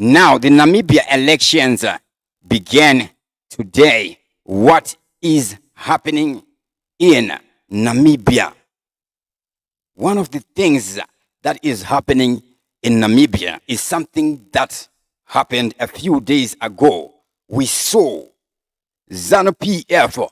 Now, the Namibia elections began today. What is happening in Namibia? One of the things that is happening in Namibia is something that happened a few days ago. We saw Zanu PF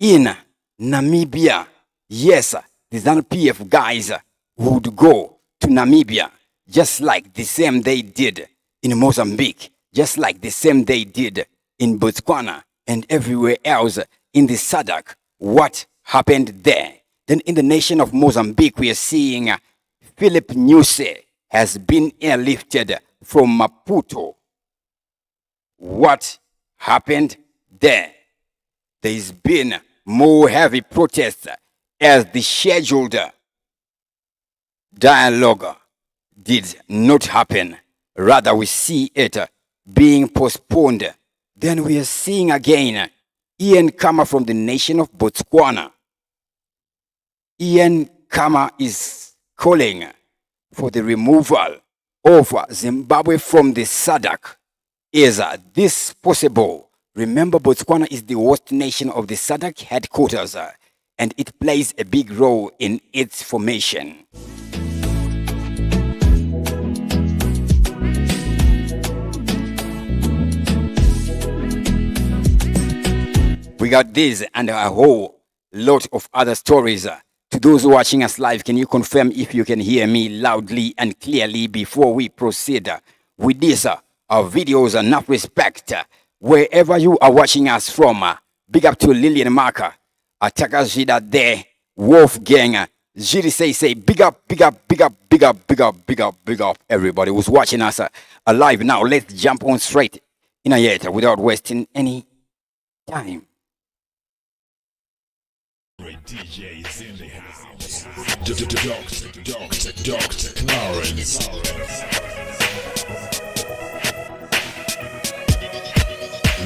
in Namibia. Yes, the Zanu PF guys would go to Namibia just like the same they did in Mozambique, just like the same they did in Botswana and everywhere else in the SADC. What happened there? Then in the nation of Mozambique, we are seeing Philip Nyusi has been airlifted from Maputo. What happened there? There's been more heavy protests as the scheduled dialogue did not happen. Rather, we see it being postponed. Then we are seeing again Ian Khama from the nation of Botswana. Ian Khama is calling for the removal of Zimbabwe from the SADC. Is this possible? Remember, Botswana is the worst nation of the SADC headquarters, and it plays a big role in its formation. We got this and a whole lot of other stories. To those watching us live, can you confirm if you can hear me loudly and clearly before we proceed with this videos? Enough respect wherever you are watching us from. Big up to Lillian Marker, Ataka Zida there, Wolfgang, Jiri say big up, big up, big up, big up, big up, big up, big up, everybody who's watching us live now. Let's jump on straight in a yet without wasting any time. DJs in the house. Dr. Clarence.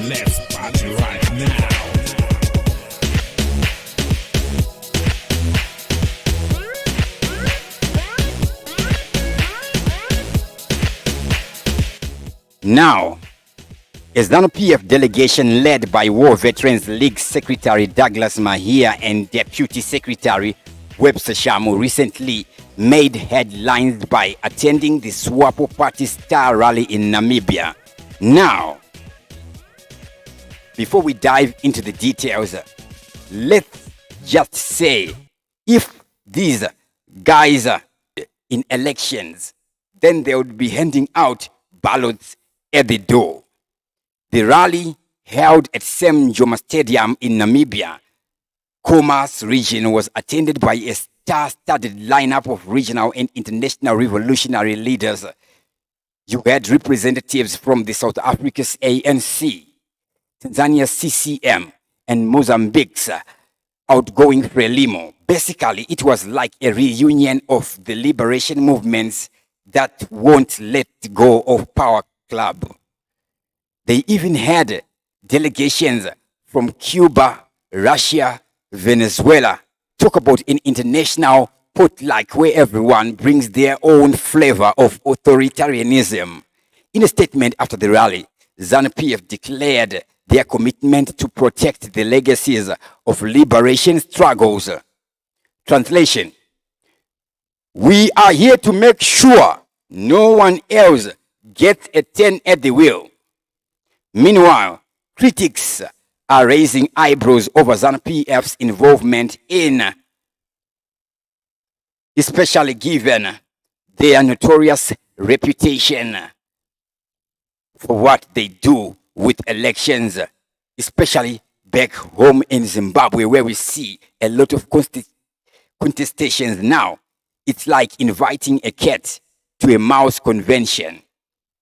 Let's party right now. Now, a Zanu PF delegation led by War Veterans League Secretary Douglas Mahia and Deputy Secretary Webster Shamu recently made headlines by attending the SWAPO Party Star Rally in Namibia. Now, before we dive into the details, let's just say if these guys are in elections, then they would be handing out ballots at the door. The rally, held at Sem Joma Stadium in Namibia, Khomas region, was attended by a star-studded lineup of regional and international revolutionary leaders. You had representatives from the South Africa's ANC, Tanzania's CCM, and Mozambique's outgoing Frelimo. Basically, it was like a reunion of the liberation movements that won't let go of Power Club. They even had delegations from Cuba, Russia, Venezuela. Talk about an international potluck where everyone brings their own flavor of authoritarianism. In a statement after the rally, Zanu PF declared their commitment to protect the legacies of liberation struggles. Translation: we are here to make sure no one else gets a turn at the wheel. Meanwhile, critics are raising eyebrows over Zanu PF's involvement in, especially given their notorious reputation for what they do with elections, especially back home in Zimbabwe, where we see a lot of contestations now. It's like inviting a cat to a mouse convention.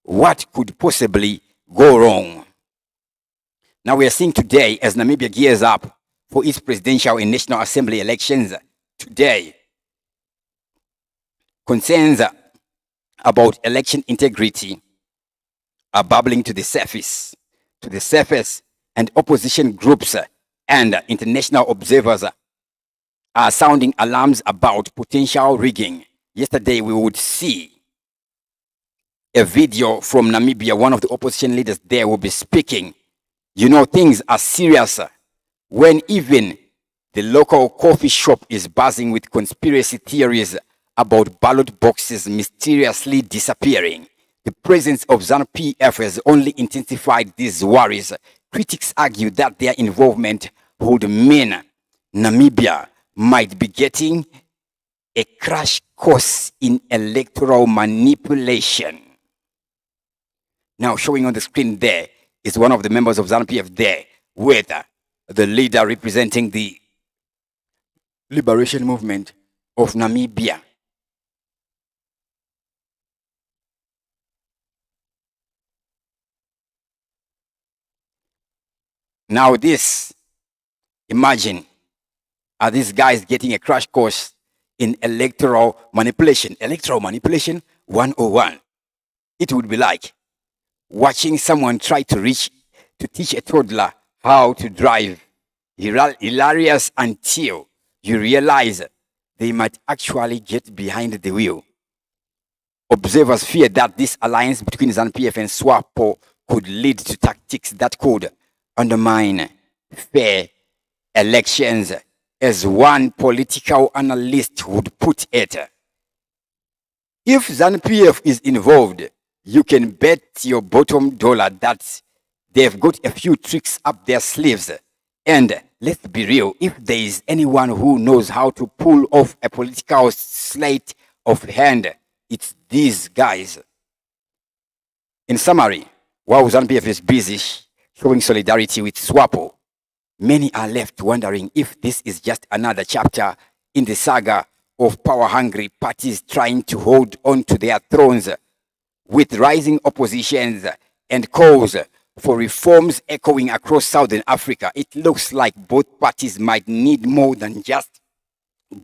What could possibly go wrong? Now we are seeing today, as Namibia gears up for its presidential and national assembly elections today, concerns about election integrity are bubbling to the surface, and opposition groups and international observers are sounding alarms about potential rigging. Yesterday we would see a video from Namibia. One of the opposition leaders there will be speaking. You know, things are serious when even the local coffee shop is buzzing with conspiracy theories about ballot boxes mysteriously disappearing. The presence of Zanu PF has only intensified these worries. Critics argue that their involvement would mean Namibia might be getting a crash course in electoral manipulation. Now, showing on the screen there is one of the members of Zanu PF there with the leader representing the liberation movement of Namibia. Now this, imagine, are these guys getting a crash course in electoral manipulation? Electoral manipulation 101. It would be like watching someone try to teach a toddler how to drive. Hilarious until you realize they might actually get behind the wheel. Observers fear that this alliance between Zanu PF and SWAPO could lead to tactics that could undermine fair elections, as one political analyst would put it. If Zanu PF is involved, you can bet your bottom dollar that they've got a few tricks up their sleeves. And let's be real, if there is anyone who knows how to pull off a political sleight of hand, it's these guys. In summary, while Zanu PF is busy showing solidarity with SWAPO, many are left wondering if this is just another chapter in the saga of power-hungry parties trying to hold on to their thrones. With rising oppositions and calls for reforms echoing across Southern Africa, it looks like both parties might need more than just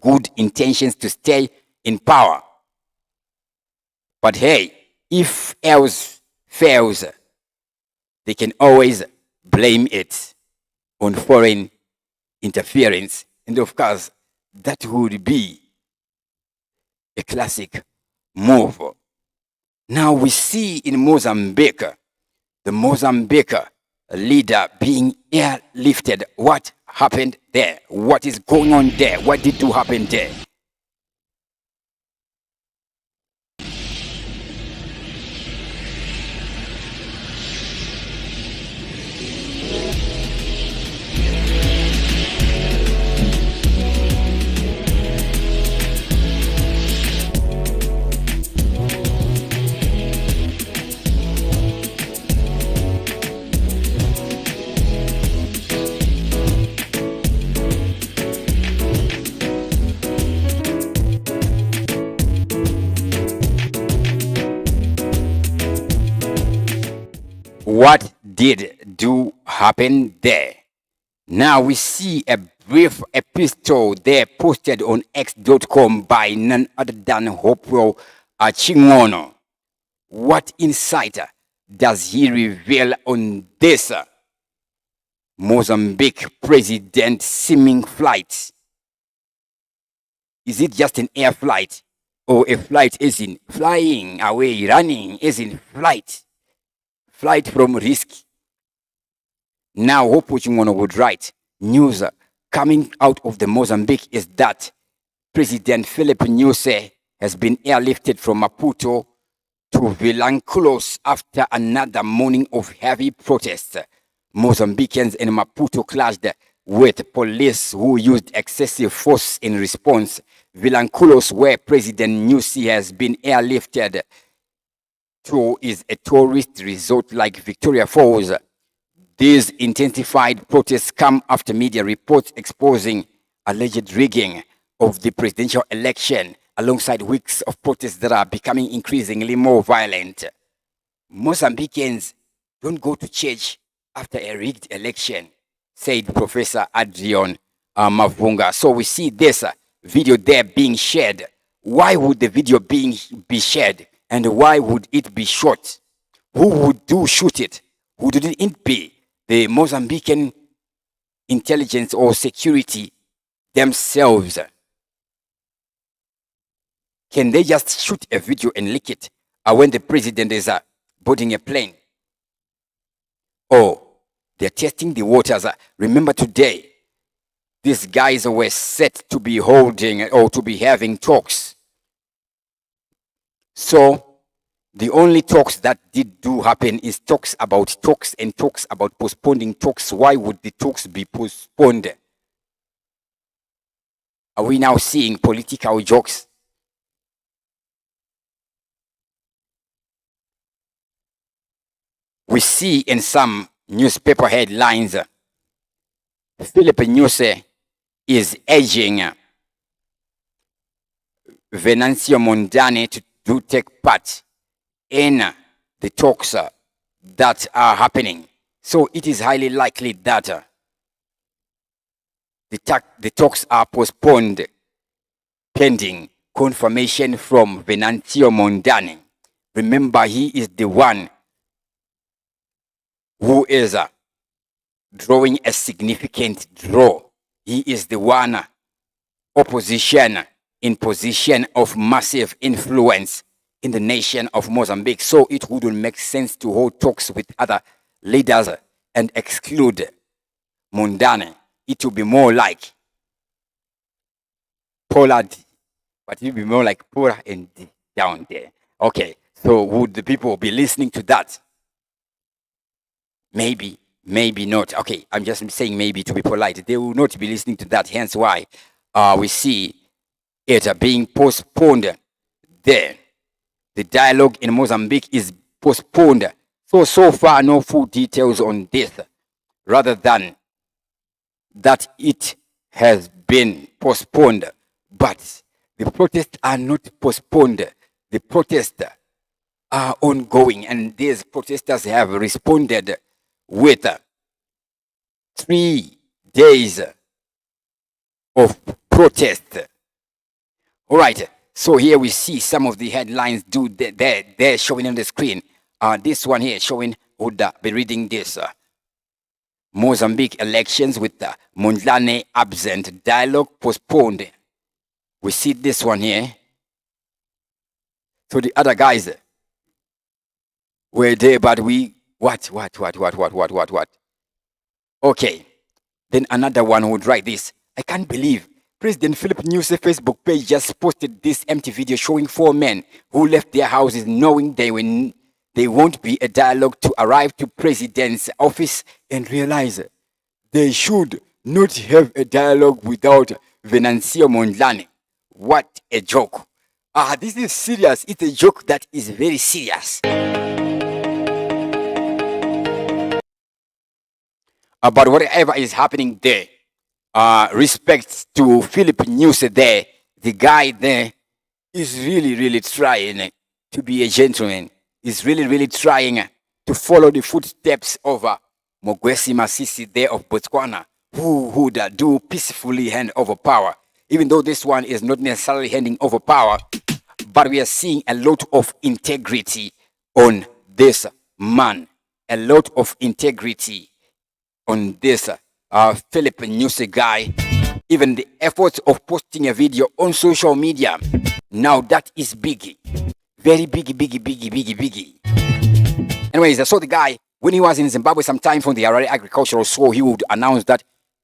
good intentions to stay in power. But hey, if else fails, they can always blame it on foreign interference. And of course, that would be a classic move. Now we see in Mozambique, the Mozambique leader being airlifted. What happened there? What is going on there? What did happen there? What did happen there? Now we see a brief epistle there posted on x.com by none other than Hopewell Chingono. What insight does he reveal on this Mozambique president seeming flight? Is it just an air flight, or a flight is in flying away, running is in flight? Flight from risk. Now, Hope Chingono would write, news coming out of the Mozambique is that President Philip Nyusi has been airlifted from Maputo to Vilanculos after another morning of heavy protests. Mozambicans in Maputo clashed with police who used excessive force in response. Vilanculos, where President Nyusi has been airlifted to, is a tourist resort like Victoria Falls. These intensified protests come after media reports exposing alleged rigging of the presidential election, alongside weeks of protests that are becoming increasingly more violent. Mozambicans don't go to church after a rigged election, said Professor Adrian Mavunga. So we see this video there being shared. Why would the video be shared? And why would it be shot? Who would shoot it? Who didn't it be? The Mozambican intelligence or security themselves? Can they just shoot a video and leak it when the president is boarding a plane. Oh, they're testing the waters. Remember today, these guys were set to be holding or to be having talks. So the only talks that did do happen is talks about talks and talks about postponing talks. Why would the talks be postponed? Are we now seeing political jokes? We see in some newspaper headlines, Philip Nyusi is urging Venancio Mondlane to take part in the talks that are happening. So it is highly likely that the talks are postponed pending confirmation from Venancio Mondlane. Remember, he is the one who is drawing a significant draw. He is the one opposition in position of massive influence in the nation of Mozambique. So it wouldn't make sense to hold talks with other leaders and exclude Mondlane. It would be more like Pollard, but it would be more like Pura and D down there. Okay, so would the people be listening to that? Maybe, maybe not. Okay, I'm just saying maybe to be polite. They will not be listening to that, hence why we see it being postponed there. The dialogue in Mozambique is postponed. So far, no full details on this, rather than that it has been postponed. But the protests are not postponed. The protests are ongoing, and these protesters have responded with 3 days of protest. All right, so here we see some of the headlines they're showing on the screen. This one here showing, would be reading this. Mozambique elections with Mondlane absent, dialogue postponed. We see this one here. So the other guys were there, but what? Okay. Then another one would write this. I can't believe President Philip Nyusi Facebook page just posted this empty video showing 4 men who left their houses knowing they won't be a dialogue to arrive to president's office and realize they should not have a dialogue without Venancio Mondlane. What a joke. This is serious. It's a joke that is very serious. But whatever is happening there, respect to Philip Nyusi there, the guy there is really trying to be a gentleman. Is really trying to follow the footsteps of Mogwesi Masisi there of Botswana, who would do peacefully hand over power. Even though this one is not necessarily handing over power, but we are seeing a lot of integrity on this man. A lot of integrity on this Philip Nyusi guy. Even the efforts of posting a video on social media, now that is biggie. Very biggie. Anyways, I saw the guy when he was in Zimbabwe sometime from the Harare Agricultural Show. He would announce that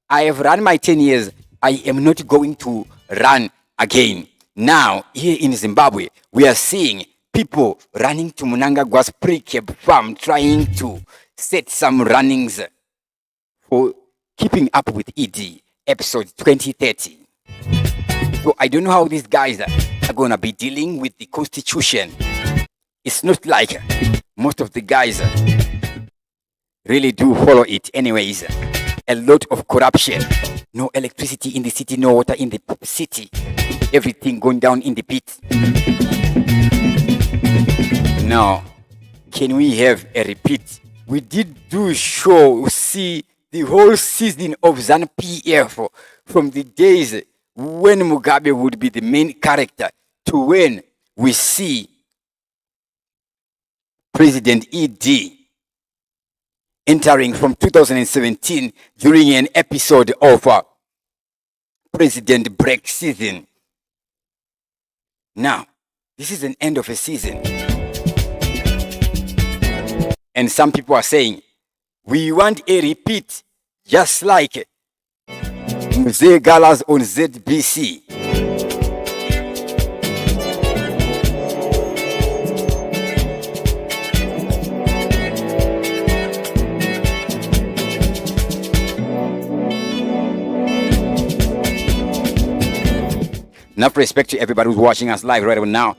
I have run my 10 years. I am not going to run again. Now, here in Zimbabwe, we are seeing people running to Mnangagwa's pre-keb farm trying to set some runnings for Keeping Up with ED, episode 2030. So I don't know how these guys are going to be dealing with the constitution. It's not like most of the guys really do follow it. Anyways, a lot of corruption. No electricity in the city, no water in the city. Everything going down in the pit. Now, can we have a repeat? We did do show, see the whole season of Zanu PF from the days when Mugabe would be the main character to when we see President ED entering from 2017 during an episode of President Break season. Now, this is an end of a season. And some people are saying, we want a repeat, just like Mzee Galas on ZBC. Enough respect to everybody who's watching us live right now.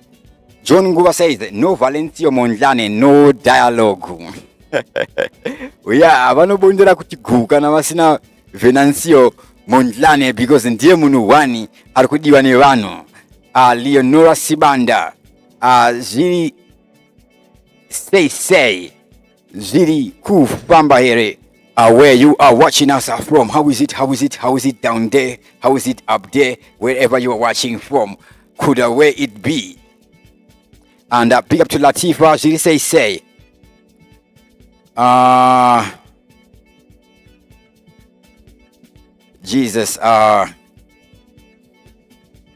John Nguva says, no Valencio Mondlane, no dialogue. Yeah, vanobondera kuti guka na vasina Venancio Mondlane because ndiye munhu wani ari kudiwa nevanhu. Leonora Sibanda, zviri say zviri kufamba here. Where you are watching us from, how is it down there, how is it up there, wherever you are watching from, could where it be. And big up to Latifa, she say Jesus,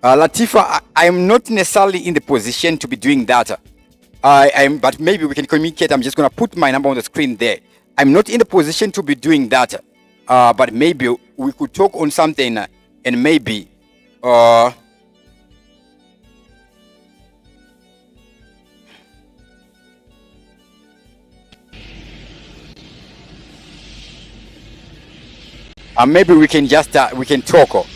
Latifa, I'm not necessarily in the position to be doing that. But maybe we can communicate. I'm just gonna put my number on the screen there. I'm not in the position to be doing that, but maybe we could talk on something, and maybe maybe we can just we can talk.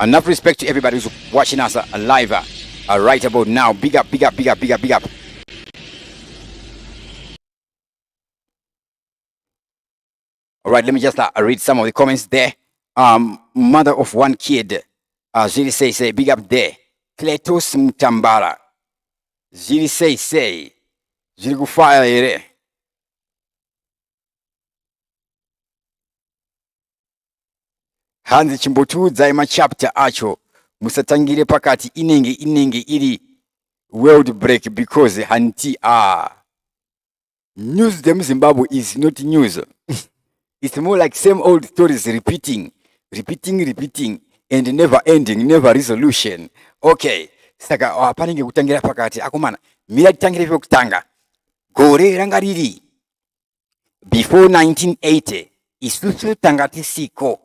Enough respect to everybody who's watching us live right about now. Big up. All right, let me just read some of the comments there. Mother of one kid, Ziri say, big up there. Kletos Mutambara. Ziri say, Ziri gufaya ere. Hanzi chimbotu zaima chapter acho musatangire pakati inenge iri world break because hanti news them Zimbabwe is not news. It's more like same old stories repeating and never ending, never resolution. Okay, saka apanenge kutangira pakati akomana mira tangire vyo kutanga gore ranga riri before 1980 isusu tangati siko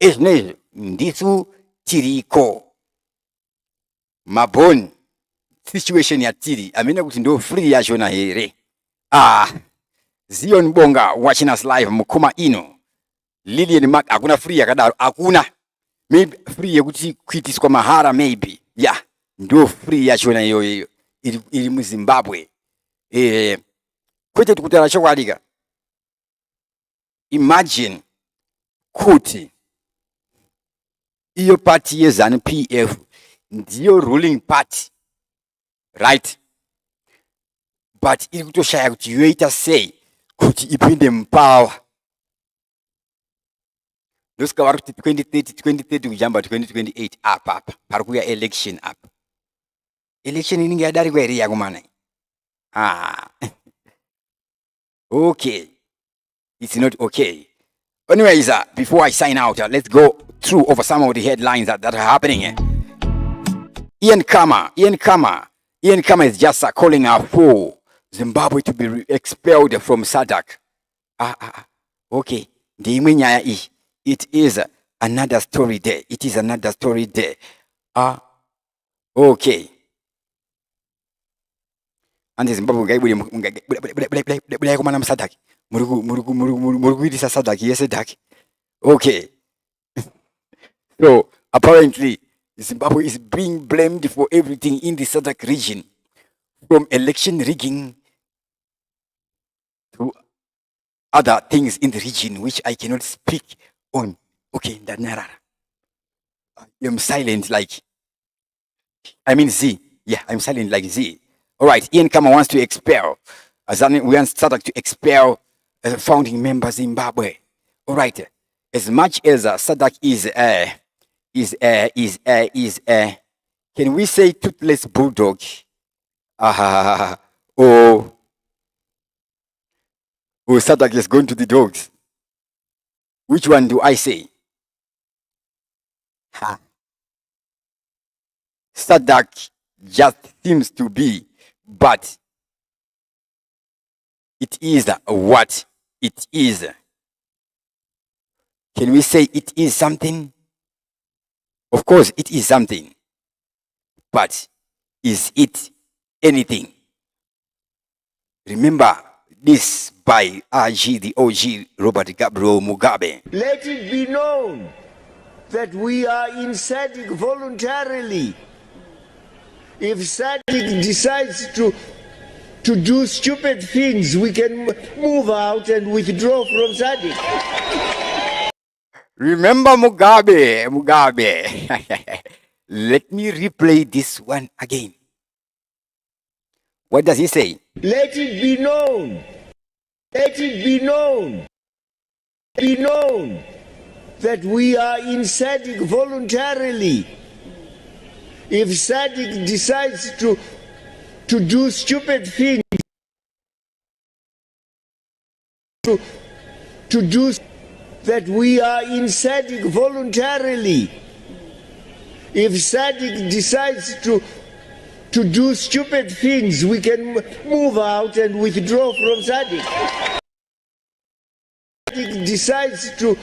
ezvinezvi ndisu tiriko maboni situation yatiri amene kuti ndo free yachona here. Zion Bonga watching us live mukoma ino. Lilian Mark hakuna free yakadaro, hakuna. Maybe free yekuti kuitiswa mahara maybe. Yeah, ndo free yachona iyo iri mu Zimbabwe. Kwete tukutara chokwadika. Imagine kuti iyo party ye Zanu PF ndiyo ruling party, right? But iri kutoshaya kuti yoita sei kuti ipinde mupower. Ndosika vari kuti 2030 kujamba 2028 apa pari kuya election apa. Election inenge yadarikwa here yakomana. Okay, it's not okay. Anyways, before I sign out, let's go through over some of the headlines that are happening. Ian Kama is just calling for Zimbabwe to be expelled from SADC. Okay. It is another story there. Okay. And Zimbabwe guy will come on SADC. SADC. Okay. So apparently Zimbabwe is being blamed for everything in the SADC region, from election rigging to other things in the region which I cannot speak on. Okay, I am silent like Z. Yeah, I'm silent like Z. All right, Ian Kama wants to expel. We want SADC to expel founding member Zimbabwe. All right, as much as SADC is can we say toothless bulldog? Or or SADC is going to the dogs? Which one do I say? Ha. SADC just seems to be, but it is what it is. Can we say it is something? Of course, it is something. But is it anything? Remember this by RG, the OG, Robert Gabriel Mugabe. Let it be known that we are in SADC voluntarily. If SADC decides to do stupid things, we can move out and withdraw from SADC. Remember Mugabe. Let me replay this one again. What does he say? Let it be known. Let it be known. Be known that we are in SADC voluntarily. If SADC decides to do stupid things, to do that, we are in SADC voluntarily. If SADC decides to do stupid things, we can move out and withdraw from SADC. SADC decides to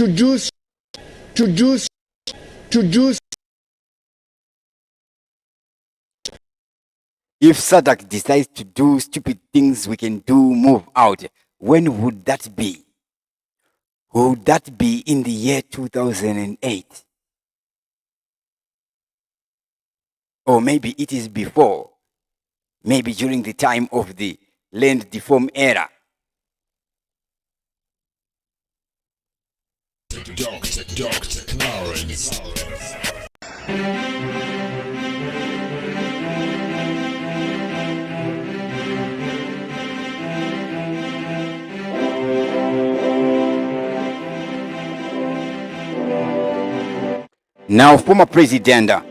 do. If SADC decides to do stupid things, we can move out. When would that be? Would that be in the year 2008? Or maybe it is before. Maybe during the time of the land deform era. Dr. Clarence. Now, former president of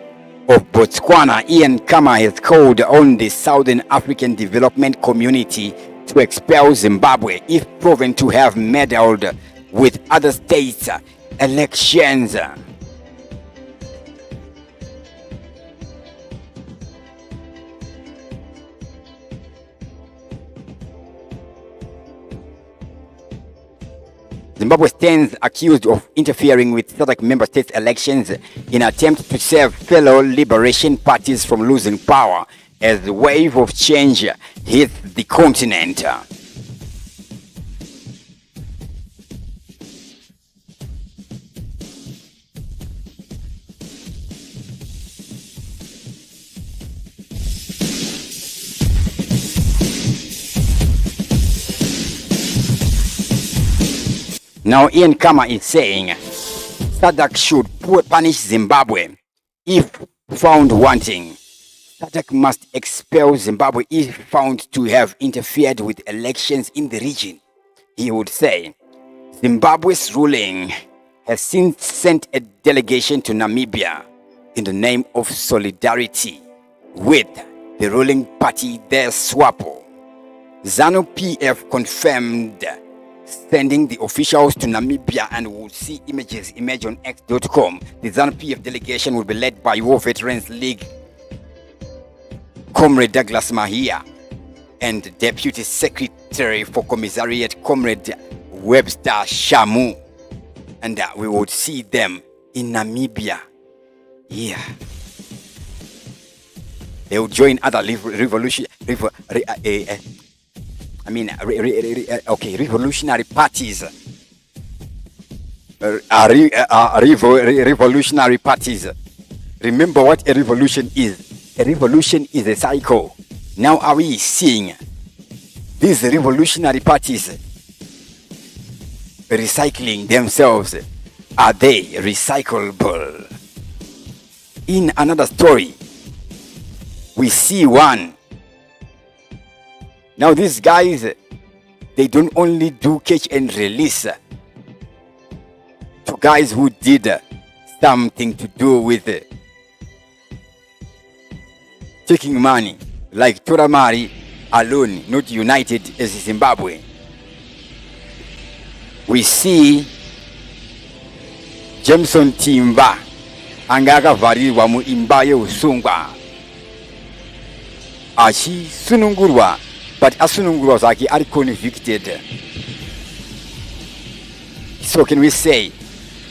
Botswana, Ian Khama, has called on the Southern African Development Community to expel Zimbabwe if proven to have meddled with other states' elections. Zimbabwe stands accused of interfering with SADC member states' elections in an attempt to save fellow liberation parties from losing power as the wave of change hits the continent. Now, Ian Khama is saying SADC should punish Zimbabwe if found wanting. SADC must expel Zimbabwe if found to have interfered with elections in the region. He would say Zimbabwe's ruling has since sent a delegation to Namibia in the name of solidarity with the ruling party there, SWAPO. Zanu PF confirmed sending the officials to Namibia, and we'll see images emerge on X.com. The Zanu PF delegation will be led by War Veterans League Comrade Douglas Mahia and Deputy Secretary for Commissariat Comrade Webster Shamu, and we would see them in Namibia. Yeah, they will join other revolutionary parties. Revolutionary parties. Remember what a revolution is. A revolution is a cycle. Now are we seeing these revolutionary parties recycling themselves? Are they recyclable? In another story, we see one. Now these guys, they don't only do catch and release to guys who did something to do with taking money, like Toramari alone, not united as Zimbabwe. we see Jameson Timba anga akavharirwa muimba yeusungwa achisunungurwa, but asunungurwa zvake ari convicted. So can we say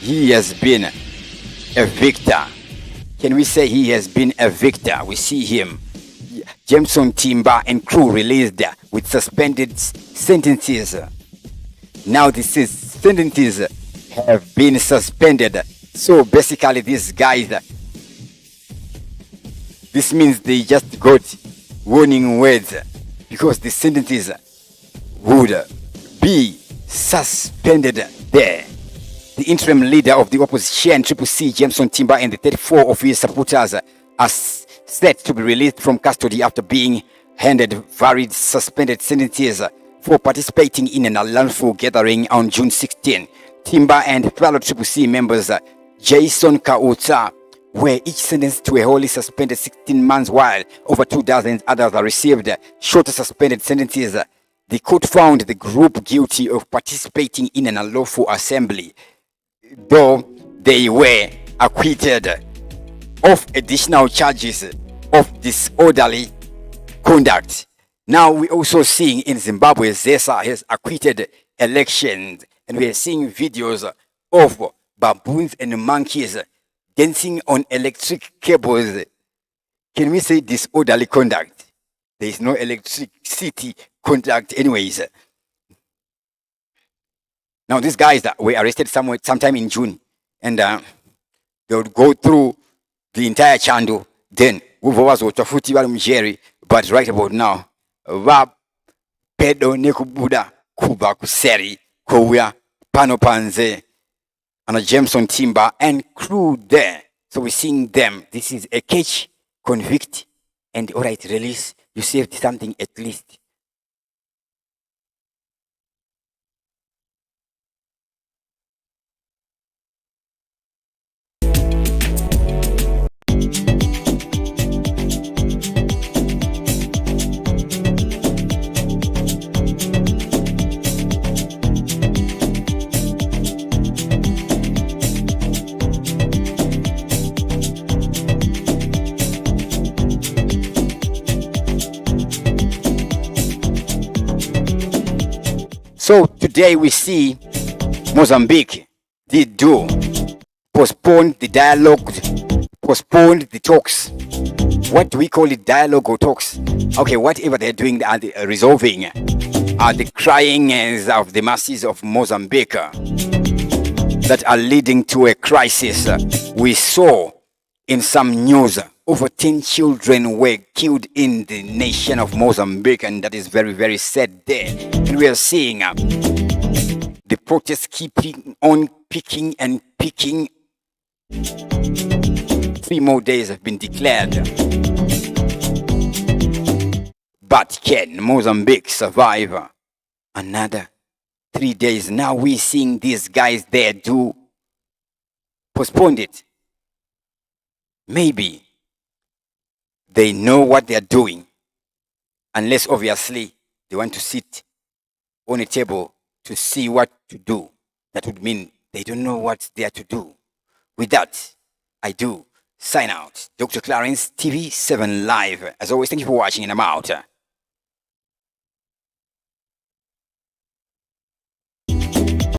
he has been a victor? Can we say he has been a victor? We see him, Jameson Timba and crew, released with suspended sentences. Now the sentences have been suspended. So basically these guys, this means they just got warning words because the sentences would be suspended there. The interim leader of the opposition, CCC, Jameson Timba, and the 34 of his supporters are set to be released from custody after being handed varied suspended sentences for participating in an unlawful gathering on June 16. Timba and fellow CCC members Jason Kauta were each sentenced to a wholly suspended 16 months, while over 2 dozen others received shorter suspended sentences. The court found the group guilty of participating in an unlawful assembly, though they were acquitted of additional charges of disorderly conduct. Now we're also seeing in Zimbabwe, ZESA has acquitted elections, and we are seeing videos of baboons and monkeys dancing on electric cables. Can we say disorderly conduct? There is no electricity conduct anyways. Now these guys were arrested sometime in June, and they would go through the entire channel. Then but right about now, pedo nekubuda kuba kuseri kouya pano panze and a Jameson Timba and crew there. So we're seeing them. This is a catch, convict, and all right, release. You saved something at least. So today we see Mozambique did postpone the dialogue, postponed the talks. What do we call it, dialogue or talks? Okay, whatever they're doing, they are resolving the cryings of the masses of Mozambique that are leading to a crisis. We saw in some news over 10 children were killed in the nation of Mozambique, and that is very, very sad there. And we are seeing the protests keeping on picking and picking. 3 more days have been declared. But can Mozambique survive another 3 days? Now we're seeing these guys there do postpone it. Maybe they know what they are doing, unless obviously they want to sit on a table to see what to do. That would mean they don't know what they are to do. With that, I do sign out. Dr. Clarence, TV7 Live. As always, thank you for watching, and I'm out.